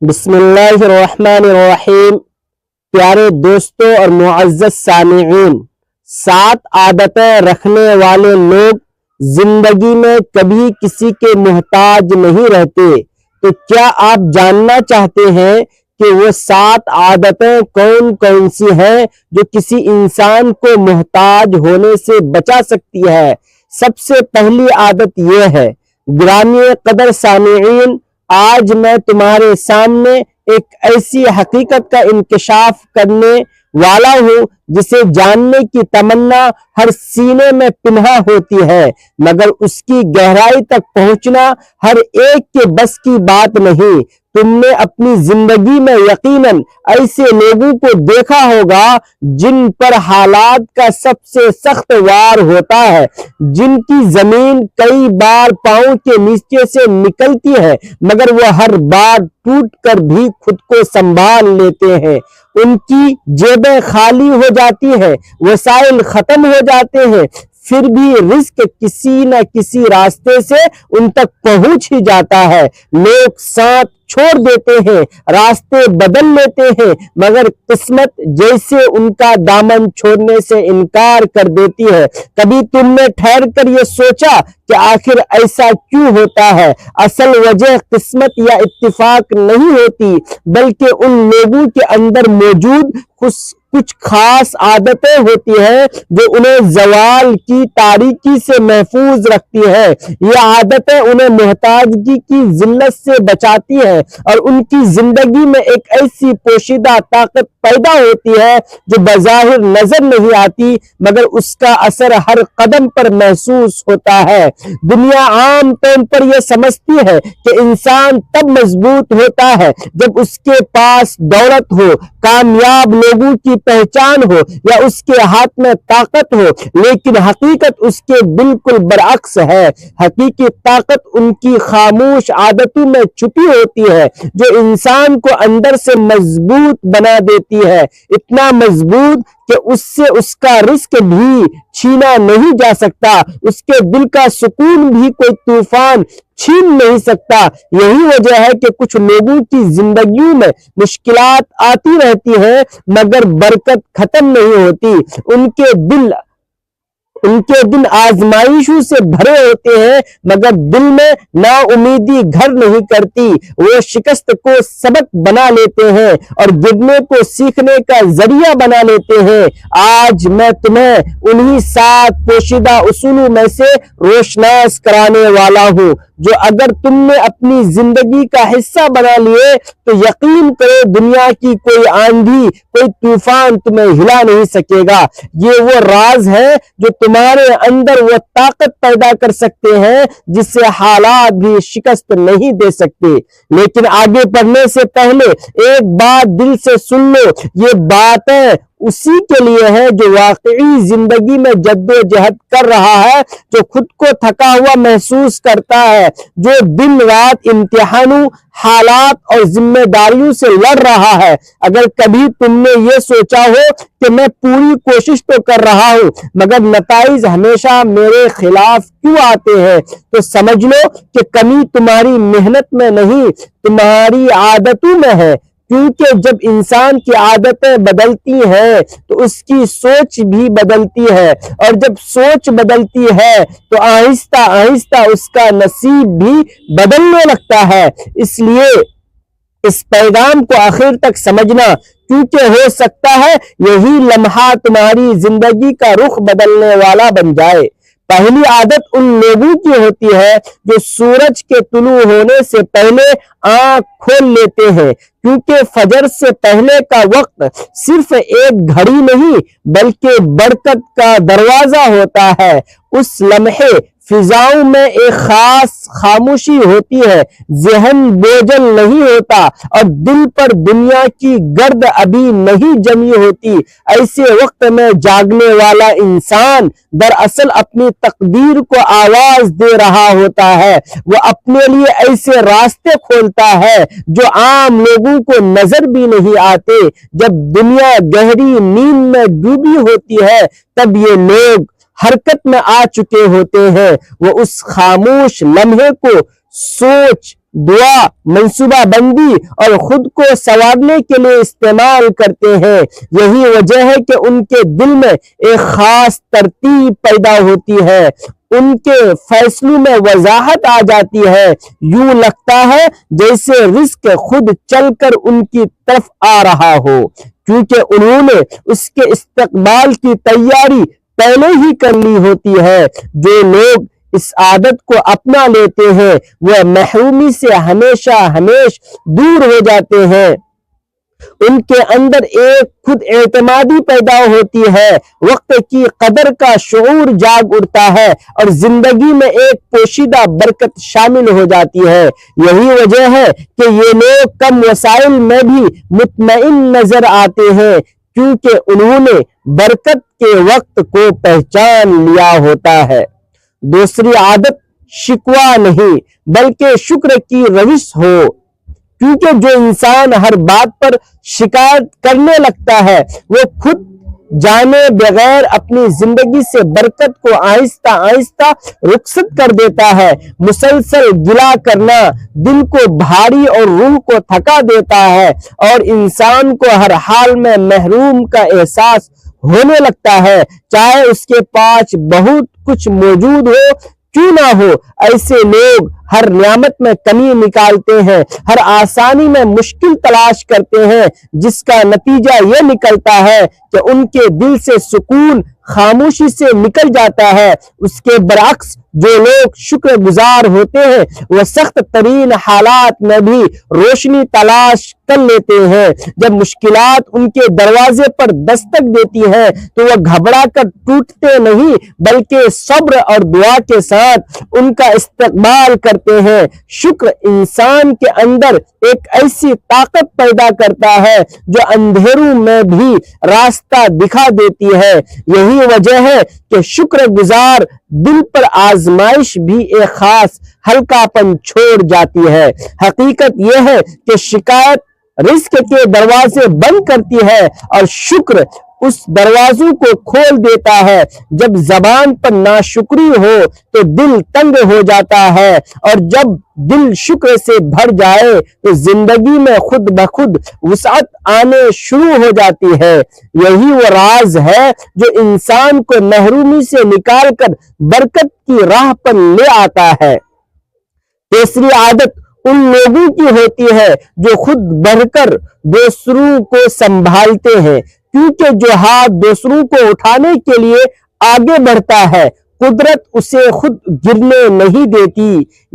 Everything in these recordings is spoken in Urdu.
بسم اللہ الرحمن الرحیم۔ پیارے دوستوں اور معزز سامعین، 7 عادتیں رکھنے والے لوگ زندگی میں کبھی کسی کے محتاج نہیں رہتے۔ تو کیا آپ جاننا چاہتے ہیں کہ وہ 7 عادتیں کون کون سی ہیں جو کسی انسان کو محتاج ہونے سے بچا سکتی ہے؟ سب سے پہلی عادت یہ ہے، گرامی قدر سامعین، آج میں تمہارے سامنے ایک ایسی حقیقت کا انکشاف کرنے والا ہوں جسے جاننے کی تمنا ہر سینے میں پنہاں ہوتی ہے، مگر اس کی گہرائی تک پہنچنا ہر ایک کے بس کی بات نہیں۔ تم نے اپنی زندگی میں یقیناً ایسے لوگوں کو دیکھا ہوگا جن پر حالات کا سب سے سخت وار ہوتا ہے، جن کی زمین کئی بار پاؤں کے نیچے سے نکلتی ہے، مگر وہ ہر بار ٹوٹ کر بھی خود کو سنبھال لیتے ہیں۔ ان کی جیبیں خالی ہو جاتی ہیں، وسائل ختم ہو جاتے ہیں، پھر بھی رزق کسی نہ کسی راستے سے ان تک پہنچ ہی جاتا ہے۔ لوگ ساتھ چھوڑ دیتے ہیں، راستے بدل لیتے ہیں، مگر قسمت جیسے ان کا دامن چھوڑنے سے انکار کر دیتی ہے۔ کبھی تم نے ٹھہر کر یہ سوچا کہ آخر ایسا کیوں ہوتا ہے؟ اصل وجہ قسمت یا اتفاق نہیں ہوتی، بلکہ ان لوگوں کے اندر موجود کچھ خاص عادتیں ہوتی ہیں جو انہیں زوال کی تاریکی سے محفوظ رکھتی ہیں۔ یہ عادتیں انہیں محتاجگی کی ذلت سے بچاتی ہیں اور ان کی زندگی میں ایک ایسی پوشیدہ طاقت پیدا ہوتی ہے جو بظاہر نظر نہیں آتی، مگر اس کا اثر ہر قدم پر محسوس ہوتا ہے۔ دنیا عام طور پر یہ سمجھتی ہے کہ انسان تب مضبوط ہوتا ہے جب اس کے پاس دولت ہو، کامیاب لوگوں کی پہچان ہو یا اس کے ہاتھ میں طاقت ہو، لیکن حقیقت اس کے بالکل برعکس ہے۔ حقیقی طاقت ان کی خاموش عادتوں میں چھپی ہوتی ہے جو انسان کو اندر سے مضبوط بنا دیتی ہے، اتنا مضبوط کہ اس سے اس کا رزق بھی چھینا نہیں جا سکتا، اس کے دل کا سکون بھی کوئی طوفان چھین نہیں سکتا۔ یہی وجہ ہے کہ کچھ لوگوں کی زندگیوں میں مشکلات آتی رہتی ہیں مگر برکت ختم نہیں ہوتی۔ ان کے دل آزمائشوں سے بھرے ہوتے ہیں مگر دل میں نا امیدی گھر نہیں کرتی۔ وہ شکست کو سبق بنا لیتے ہیں اور گرنے کو سیکھنے کا ذریعہ بنا لیتے ہیں۔ آج میں تمہیں انہی 7 پوشیدہ اصولوں میں سے روشناس کرانے والا ہوں جو اگر تم نے اپنی زندگی کا حصہ بنا لیے تو یقین کرو دنیا کی کوئی آندھی، کوئی طوفان تمہیں ہلا نہیں سکے گا۔ یہ وہ راز ہے جو تمہارے اندر وہ طاقت پیدا کر سکتے ہیں جس سے حالات بھی شکست نہیں دے سکتے۔ لیکن آگے بڑھنے سے پہلے ایک بات دل سے سن لو، یہ باتیں اسی کے لیے ہے جو واقعی زندگی میں جد و جہد کر رہا ہے، جو خود کو تھکا ہوا محسوس کرتا ہے، جو دن رات امتحانوں، حالات اور ذمہ داریوں سے لڑ رہا ہے۔ اگر کبھی تم نے یہ سوچا ہو کہ میں پوری کوشش تو کر رہا ہوں مگر نتائج ہمیشہ میرے خلاف کیوں آتے ہیں، تو سمجھ لو کہ کمی تمہاری محنت میں نہیں، تمہاری عادتوں میں ہے۔ کیونکہ جب انسان کی عادتیں بدلتی ہیں تو اس کی سوچ بھی بدلتی ہے، اور جب سوچ بدلتی ہے تو آہستہ آہستہ اس کا نصیب بھی بدلنے لگتا ہے۔ اس لیے اس پیغام کو آخر تک سمجھنا، کیونکہ ہو سکتا ہے یہی لمحہ تمہاری زندگی کا رخ بدلنے والا بن جائے۔ پہلی عادت ان لوگوں کی ہوتی ہے جو سورج کے طلوع ہونے سے پہلے آنکھ کھول لیتے ہیں، کیونکہ فجر سے پہلے کا وقت صرف ایک گھڑی نہیں بلکہ برکت کا دروازہ ہوتا ہے۔ اس لمحے فضاؤں میں ایک خاص خاموشی ہوتی ہے، ذہن بوجھل نہیں ہوتا اور دل پر دنیا کی گرد ابھی نہیں جمی ہوتی۔ ایسے وقت میں جاگنے والا انسان دراصل اپنی تقدیر کو آواز دے رہا ہوتا ہے۔ وہ اپنے لیے ایسے راستے کھولتا ہے جو عام لوگوں کو نظر بھی نہیں آتے۔ جب دنیا گہری نیند میں ڈوبی ہوتی ہے تب یہ لوگ حرکت میں آ چکے ہوتے ہیں۔ وہ اس خاموش لمحے کو سوچ دعا، منصوبہ بندی اور خود کو سنوارنے کے لیے استعمال کرتے ہیں۔ یہی وجہ ہے کہ ان کے دل میں ایک خاص ترتیب پیدا ہوتی ہے، ان کے فیصلوں میں وضاحت آ جاتی ہے، یوں لگتا ہے جیسے رزق خود چل کر ان کی طرف آ رہا ہو، کیونکہ انہوں نے اس کے استقبال کی تیاری پہلے ہی کر لی ہوتی ہے۔ جو لوگ اس عادت کو اپنا لیتے ہیں وہ محرومی سے ہمیشہ دور ہو جاتے ہیں، ان کے اندر ایک خود اعتمادی پیدا ہوتی ہے، وقت کی قدر کا شعور جاگ اٹھتا ہے اور زندگی میں ایک پوشیدہ برکت شامل ہو جاتی ہے۔ یہی وجہ ہے کہ یہ لوگ کم وسائل میں بھی مطمئن نظر آتے ہیں، کیونکہ انہوں نے برکت کے وقت کو پہچان لیا ہوتا ہے۔ دوسری عادت شکوہ نہیں بلکہ شکر کی روش ہو، کیونکہ جو انسان ہر بات پر شکایت کرنے لگتا ہے وہ خود جانے بغیر اپنی زندگی سے برکت کو آہستہ آہستہ رخصت کر دیتا ہے۔ مسلسل گلہ کرنا دل کو بھاری اور روح کو تھکا دیتا ہے اور انسان کو ہر حال میں محروم کا احساس ہونے لگتا ہے، چاہے اس کے پاس بہت کچھ موجود ہو کیوں نہ ہو۔ ایسے لوگ ہر نعمت میں کمی نکالتے ہیں، ہر آسانی میں مشکل تلاش کرتے ہیں، جس کا نتیجہ یہ نکلتا ہے کہ ان کے دل سے سکون خاموشی سے نکل جاتا ہے۔ اس کے برعکس جو لوگ شکر گزار ہوتے ہیں وہ سخت ترین حالات میں بھی روشنی تلاش کر لیتے ہیں۔ جب مشکلات ان کے دروازے پر دستک دیتی ہیں تو وہ گھبرا کر ٹوٹتے نہیں بلکہ صبر اور دعا کے ساتھ ان کا استقبال کرتے ہیں۔ شکر انسان کے اندر ایک ایسی طاقت پیدا کرتا ہے جو اندھیروں میں بھی راستہ دکھا دیتی ہے۔ یہی وجہ ہے کہ شکر گزار دل پر آزمائش بھی ایک خاص ہلکا پن چھوڑ جاتی ہے۔ حقیقت یہ ہے کہ شکایت رزق کے دروازے بند کرتی ہے اور شکر اس دروازوں کو کھول دیتا ہے۔ جب زبان پر ناشکری ہو تو دل تنگ ہو جاتا ہے، اور جب دل شکر سے بھر جائے تو زندگی میں خود بخود وسعت آنے شروع ہو جاتی ہے۔ یہی وہ راز ہے جو انسان کو محرومی سے نکال کر برکت کی راہ پر لے آتا ہے۔ تیسری عادت ان لوگوں کی ہوتی ہے جو خود بڑھ کر دوسروں کو سنبھالتے ہیں، کیونکہ جو ہاتھ دوسروں کو اٹھانے کے لیے آگے بڑھتا ہے قدرت اسے خود گرنے نہیں دیتی۔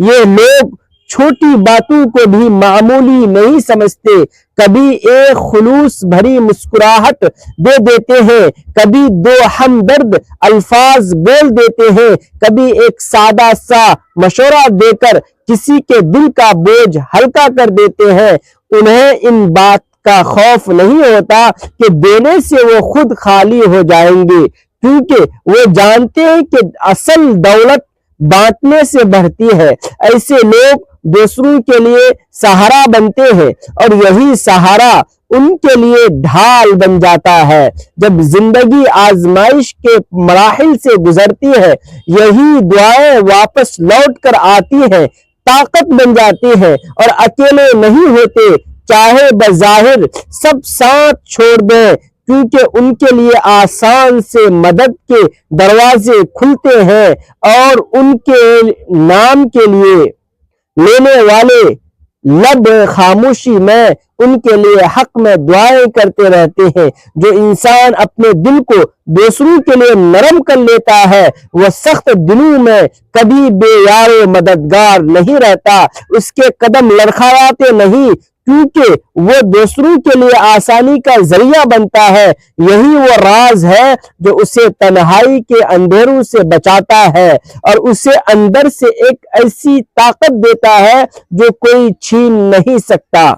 یہ لوگ چھوٹی باتوں کو بھی معمولی نہیں سمجھتے، کبھی ایک خلوص بھری مسکراہٹ دے دیتے ہیں، کبھی دو ہمدرد الفاظ بول دیتے ہیں، کبھی ایک سادہ سا مشورہ دے کر کسی کے دل کا بوجھ ہلکا کر دیتے ہیں۔ انہیں ان بات کا خوف نہیں ہوتا کہ دینے سے وہ خود خالی ہو جائیں گے، کیونکہ وہ جانتے ہیں کہ اصل دولت بانٹنے سے بڑھتی ہے۔ ایسے لوگ دوسروں کے لیے سہارا بنتے ہیں اور یہی سہارا ان کے لیے ڈھال بن جاتا ہے۔ جب زندگی آزمائش کے مراحل سے گزرتی ہے، یہی دعائیں واپس لوٹ کر آتی ہیں، طاقت بن جاتی ہیں اور اکیلے نہیں ہوتے، چاہے بظاہر سب ساتھ چھوڑ دیں، کیونکہ ان کے لیے آسان سے مدد کے دروازے کھلتے ہیں اور ان کے نام کے لیے لینے والے لب خاموشی میں ان کے لیے حق میں دعائیں کرتے رہتے ہیں۔ جو انسان اپنے دل کو دوسروں کے لیے نرم کر لیتا ہے وہ سخت دنوں میں کبھی بے یار و مددگار نہیں رہتا، اس کے قدم لڑکھڑاتے نہیں، کیونکہ وہ دوسروں کے لیے آسانی کا ذریعہ بنتا ہے۔ یہی وہ راز ہے جو اسے تنہائی کے اندھیروں سے بچاتا ہے اور اسے اندر سے ایک ایسی طاقت دیتا ہے جو کوئی چھین نہیں سکتا۔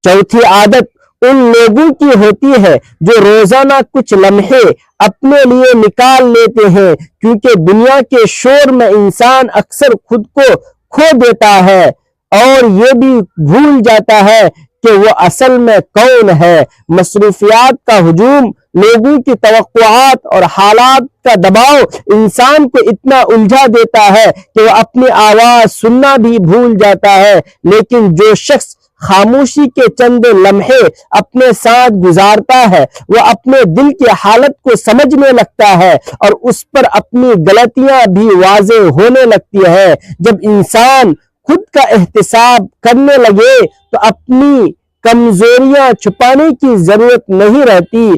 چوتھی عادت ان لوگوں کی ہوتی ہے جو روزانہ کچھ لمحے اپنے لیے نکال لیتے ہیں، کیونکہ دنیا کے شور میں انسان اکثر خود کو کھو دیتا ہے اور یہ بھی بھول جاتا ہے کہ وہ اصل میں کون ہے۔ مصروفیات کا ہجوم، لوگوں کی توقعات اور حالات کا دباؤ انسان کو اتنا الجھا دیتا ہے کہ وہ اپنی آواز سننا بھی بھول جاتا ہے۔ لیکن جو شخص خاموشی کے چند لمحے اپنے ساتھ گزارتا ہے، وہ اپنے دل کی حالت کو سمجھنے لگتا ہے اور اس پر اپنی غلطیاں بھی واضح ہونے لگتی ہے۔ جب انسان خود کا احتساب کرنے لگے تو اپنی کمزوریاں چھپانے کی ضرورت نہیں رہتی،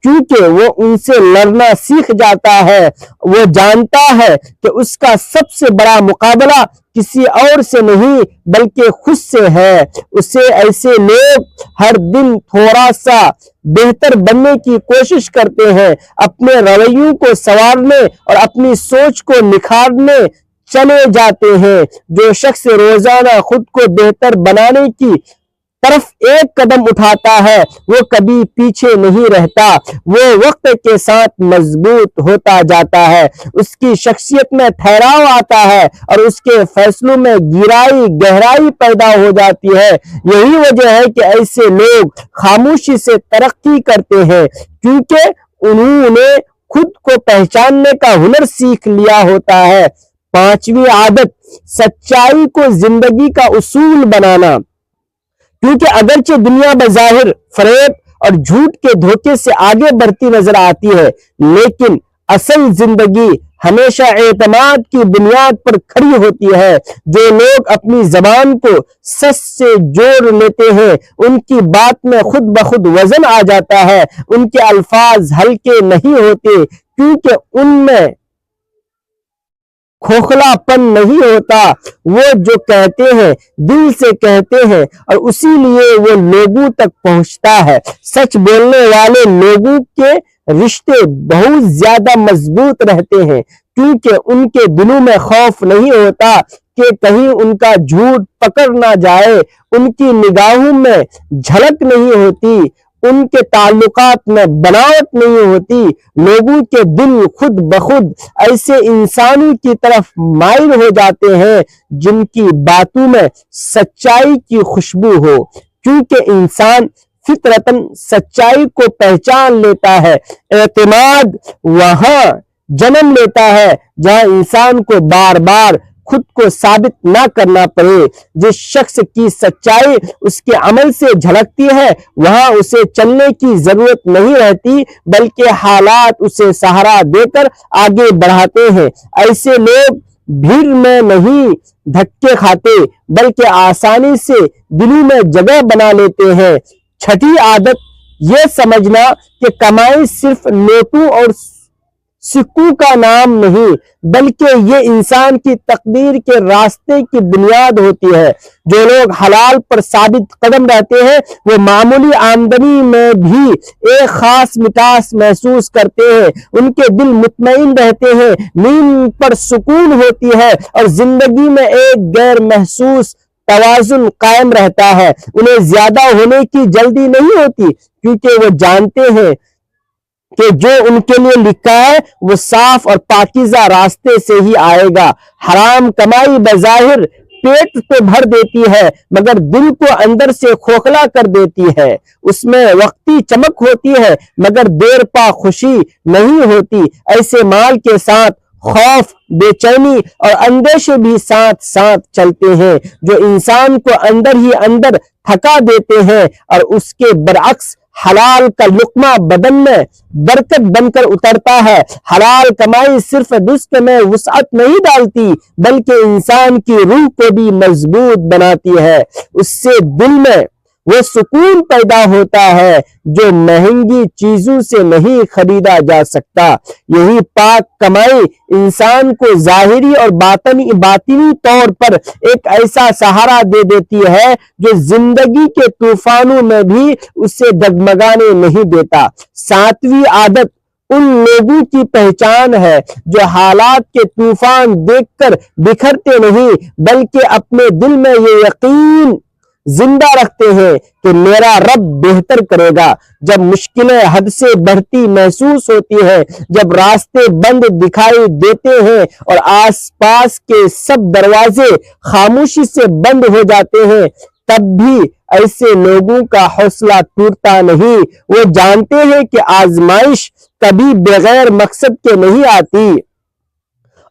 کیونکہ وہ ان سے لڑنا سیکھ جاتا ہے۔ وہ جانتا ہے کہ اس کا سب سے بڑا مقابلہ کسی اور سے نہیں بلکہ خود سے ہے۔ ایسے لوگ ہر دن تھوڑا سا بہتر بننے کی کوشش کرتے ہیں، اپنے رویوں کو سنوارنے اور اپنی سوچ کو نکھارنے چلے جاتے ہیں۔ جو شخص روزانہ خود کو بہتر بنانے کی طرف ایک قدم اٹھاتا ہے وہ کبھی پیچھے نہیں رہتا، وہ وقت کے ساتھ مضبوط ہوتا جاتا ہے، اس کی شخصیت میں ٹھہراؤ آتا ہے اور اس کے فیصلوں میں گہرائی پیدا ہو جاتی ہے۔ یہی وجہ ہے کہ ایسے لوگ خاموشی سے ترقی کرتے ہیں، کیونکہ انہوں نے خود کو پہچاننے کا ہنر سیکھ لیا ہوتا ہے۔ پانچویں عادت، سچائی کو زندگی کا اصول بنانا۔ کیونکہ اگرچہ دنیا بظاہر فریب اور جھوٹ کے دھوکے سے آگے بڑھتی نظر آتی ہے، لیکن اصل زندگی ہمیشہ اعتماد کی بنیاد پر کھڑی ہوتی ہے۔ جو لوگ اپنی زبان کو سچ سے جوڑ لیتے ہیں ان کی بات میں خود بخود وزن آ جاتا ہے، ان کے الفاظ ہلکے نہیں ہوتے کیونکہ ان میں کھوکھلا پن نہیں ہوتا۔ وہ جو کہتے ہیں دل سے کہتے ہیں اور اسی لیے وہ لوگوں تک پہنچتا ہے۔ سچ بولنے والے لوگوں کے رشتے بہت زیادہ مضبوط رہتے ہیں، کیونکہ ان کے دلوں میں خوف نہیں ہوتا کہ کہیں ان کا جھوٹ پکڑ نہ جائے، ان کی نگاہوں میں جھلک نہیں ہوتی، ان کے تعلقات میں بناوٹ نہیں ہوتی۔ لوگوں کے دل خود بخود ایسے انسانوں کی طرف مائل ہو جاتے ہیں جن کی باتوں میں سچائی کی خوشبو ہو، کیونکہ انسان فطرتاً سچائی کو پہچان لیتا ہے۔ اعتماد وہاں جنم لیتا ہے جہاں انسان کو بار بار خود کو ثابت نہ کرنا پڑے۔ جس شخص کی سچائی اس کے عمل سے جھلکتی ہے وہاں اسے چلنے کی ضرورت نہیں رہتی، بلکہ حالات اسے سہارا دے کر آگے بڑھاتے ہیں۔ ایسے لوگ بھیڑ میں نہیں دھکے کھاتے بلکہ آسانی سے دلوں میں جگہ بنا لیتے ہیں۔ چھٹی عادت، یہ سمجھنا کہ کمائی صرف نوٹوں اور سکوں کا نام نہیں بلکہ یہ انسان کی تقدیر کے راستے کی بنیاد ہوتی ہے۔ جو لوگ حلال پر ثابت قدم رہتے ہیں وہ معمولی آمدنی میں بھی ایک خاص مٹاس محسوس کرتے ہیں، ان کے دل مطمئن رہتے ہیں، نیند پر سکون ہوتی ہے اور زندگی میں ایک غیر محسوس توازن قائم رہتا ہے۔ انہیں زیادہ ہونے کی جلدی نہیں ہوتی، کیونکہ وہ جانتے ہیں کہ جو ان کے لیے لکھا ہے وہ صاف اور پاکیزہ راستے سے ہی آئے گا۔ حرام کمائی بظاہر پیٹ تو بھر دیتی ہے مگر دل کو اندر سے کھوکھلا کر دیتی ہے۔ اس میں وقتی چمک ہوتی ہے مگر دیر پا خوشی نہیں ہوتی۔ ایسے مال کے ساتھ خوف، بے چینی اور اندیشے بھی ساتھ ساتھ چلتے ہیں جو انسان کو اندر ہی اندر تھکا دیتے ہیں، اور اس کے برعکس حلال کا لقمہ بدن میں برکت بن کر اترتا ہے۔ حلال کمائی صرف رزق میں وسعت نہیں ڈالتی بلکہ انسان کی روح کو بھی مضبوط بناتی ہے۔ اس سے دل میں وہ سکون پیدا ہوتا ہے جو مہنگی چیزوں سے نہیں خریدا جا سکتا۔ یہی پاک کمائی انسان کو ظاہری اور باطنی طور پر ایک ایسا سہارا دے دیتی ہے جو زندگی کے طوفانوں میں بھی اسے ڈگمگانے نہیں دیتا۔ ساتویں عادت، ان لوگوں کی پہچان ہے جو حالات کے طوفان دیکھ کر بکھرتے نہیں بلکہ اپنے دل میں یہ یقین زندہ رکھتے ہیں کہ میرا رب بہتر کرے گا۔ جب مشکلیں حد سے بڑھتی محسوس ہوتی ہیں، جب راستے بند دکھائی دیتے ہیں اور آس پاس کے سب دروازے خاموشی سے بند ہو جاتے ہیں، تب بھی ایسے لوگوں کا حوصلہ ٹوٹتا نہیں۔ وہ جانتے ہیں کہ آزمائش کبھی بغیر مقصد کے نہیں آتی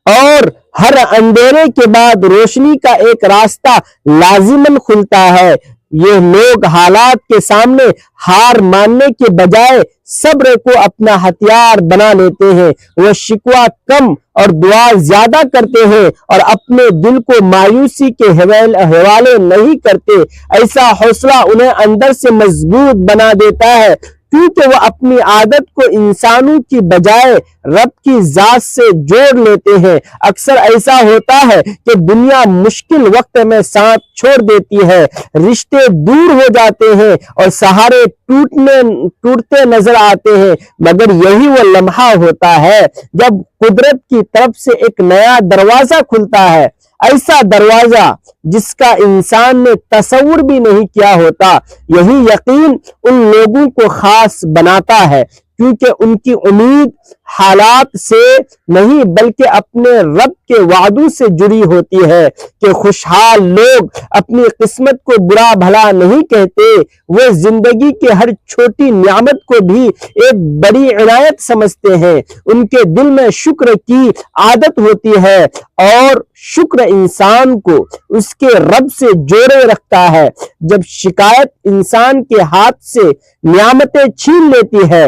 اور ہر اندھیرے کے بعد روشنی کا ایک راستہ لازماً کھلتا ہے۔ یہ لوگ حالات کے سامنے ہار ماننے کے بجائے صبر کو اپنا ہتھیار بنا لیتے ہیں۔ وہ شکوہ کم اور دعا زیادہ کرتے ہیں اور اپنے دل کو مایوسی کے حوالے نہیں کرتے۔ ایسا حوصلہ انہیں اندر سے مضبوط بنا دیتا ہے، کیونکہ وہ اپنی عادت کو انسانوں کی بجائے رب کی ذات سے جوڑ لیتے ہیں۔ اکثر ایسا ہوتا ہے کہ دنیا مشکل وقت میں ساتھ چھوڑ دیتی ہے، رشتے دور ہو جاتے ہیں اور سہارے ٹوٹتے نظر آتے ہیں، مگر یہی وہ لمحہ ہوتا ہے جب قدرت کی طرف سے ایک نیا دروازہ کھلتا ہے، ایسا دروازہ جس کا انسان نے تصور بھی نہیں کیا ہوتا۔ یہی یقین ان لوگوں کو خاص بناتا ہے، کیونکہ ان کی امید حالات سے نہیں بلکہ اپنے رب کے وعدوں سے جڑی ہوتی ہے کہ خوشحال لوگ اپنی قسمت کو برا بھلا نہیں کہتے، وہ زندگی کے ہر چھوٹی نعمت کو بھی ایک بڑی عنایت سمجھتے ہیں۔ ان کے دل میں شکر کی عادت ہوتی ہے اور شکر انسان کو اس کے رب سے جوڑے رکھتا ہے۔ جب شکایت انسان کے ہاتھ سے نعمتیں چھین لیتی ہے،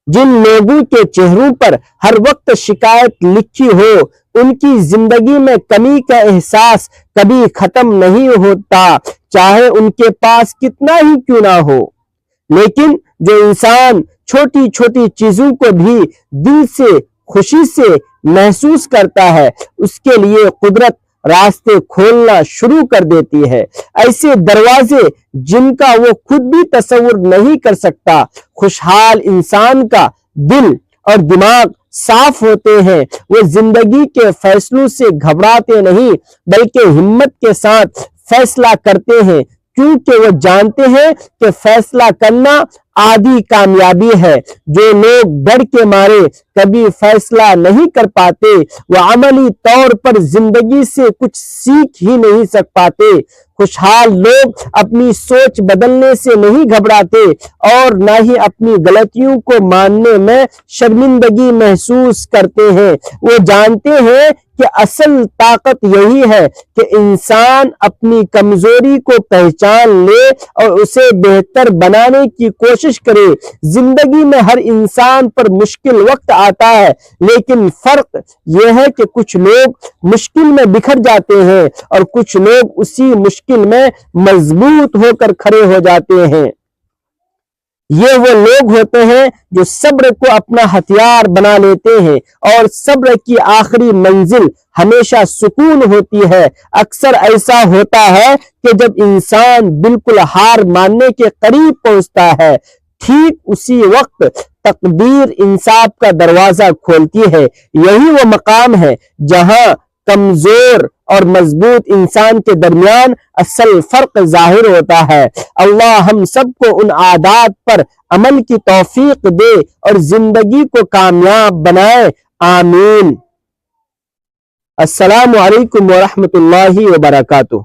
جن لوگوں کے چہروں پر ہر وقت شکایت لکھی ہو، ان کی زندگی میں کمی کا احساس کبھی ختم نہیں ہوتا، چاہے ان کے پاس کتنا ہی کیوں نہ ہو۔ لیکن جو انسان چھوٹی چھوٹی چیزوں کو بھی دل سے خوشی سے محسوس کرتا ہے، اس کے لیے قدرت راستے کھولنا شروع کر دیتی ہے، ایسے دروازے جن کا وہ خود بھی تصور نہیں کر سکتا۔ خوشحال انسان کا دل اور دماغ صاف ہوتے ہیں، وہ زندگی کے فیصلوں سے گھبراتے نہیں بلکہ ہمت کے ساتھ فیصلہ کرتے ہیں، کیونکہ وہ جانتے ہیں کہ فیصلہ کرنا آدھی کامیابی ہے۔ جو لوگ ڈر کے مارے کبھی فیصلہ نہیں کر پاتے، وہ عملی طور پر زندگی سے کچھ سیکھ ہی نہیں پاتے۔ خوشحال لوگ اپنی سوچ بدلنے سے نہیں گھبراتے اور نہ ہی اپنی غلطیوں کو ماننے میں شرمندگی محسوس کرتے ہیں۔ وہ جانتے ہیں کہ اصل طاقت یہی ہے کہ انسان اپنی کمزوری کو پہچان لے اور اسے بہتر بنانے کی کوشش کرے۔ زندگی میں ہر انسان پر مشکل وقت آتا ہے، لیکن فرق یہ ہے کہ کچھ لوگ مشکل میں بکھر جاتے ہیں اور کچھ لوگ اسی مشکل میں مضبوط ہو کر کھڑے ہو جاتے ہیں۔ یہ وہ لوگ ہوتے ہیں جو صبر کو اپنا ہتھیار بنا لیتے ہیں، اور صبر کی آخری منزل ہمیشہ سکون ہوتی ہے۔ اکثر ایسا ہوتا ہے کہ جب انسان بالکل ہار ماننے کے قریب پہنچتا ہے، ٹھیک اسی وقت تقدیر انصاف کا دروازہ کھولتی ہے۔ یہی وہ مقام ہے جہاں کمزور اور مضبوط انسان کے درمیان اصل فرق ظاہر ہوتا ہے۔ اللہ ہم سب کو ان عادات پر عمل کی توفیق دے اور زندگی کو کامیاب بنائے، آمین۔ السلام علیکم ورحمۃ اللہ وبرکاتہ۔